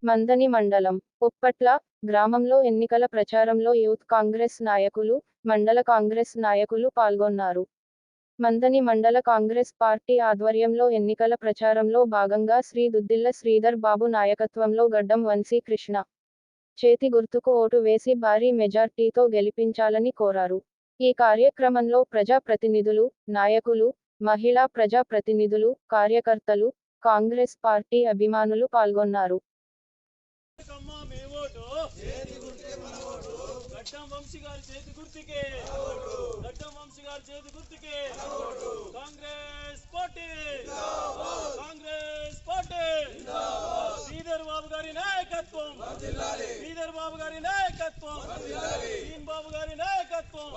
మందని మండలం ఉప్పట్ల గ్రామంలో ఎన్నికల ప్రచారంలో యూత్ కాంగ్రెస్ నాయకులు, మండల కాంగ్రెస్ నాయకులు పాల్గొన్నారు. మందని మండల కాంగ్రెస్ పార్టీ ఆధ్వర్యంలో ఎన్నికల ప్రచారంలో భాగంగా శ్రీ దుద్దిల్ల శ్రీధర్ బాబు నాయకత్వంలో గడ్డం వంశీ కృష్ణ చేతి గుర్తుకు ఓటు వేసి భారీ మెజార్టీతో గెలిపించాలని కోరారు. ఈ కార్యక్రమంలో ప్రజా ప్రతినిధులు, నాయకులు, మహిళా ప్రజా ప్రతినిధులు, కార్యకర్తలు, కాంగ్రెస్ పార్టీ అభిమానులు పాల్గొన్నారు. శ్రీధర్ బాబు గారి నాయకత్వం, శ్రీధర్ బాబు గారి నాయకత్వం, బాబు గారి నాయకత్వం.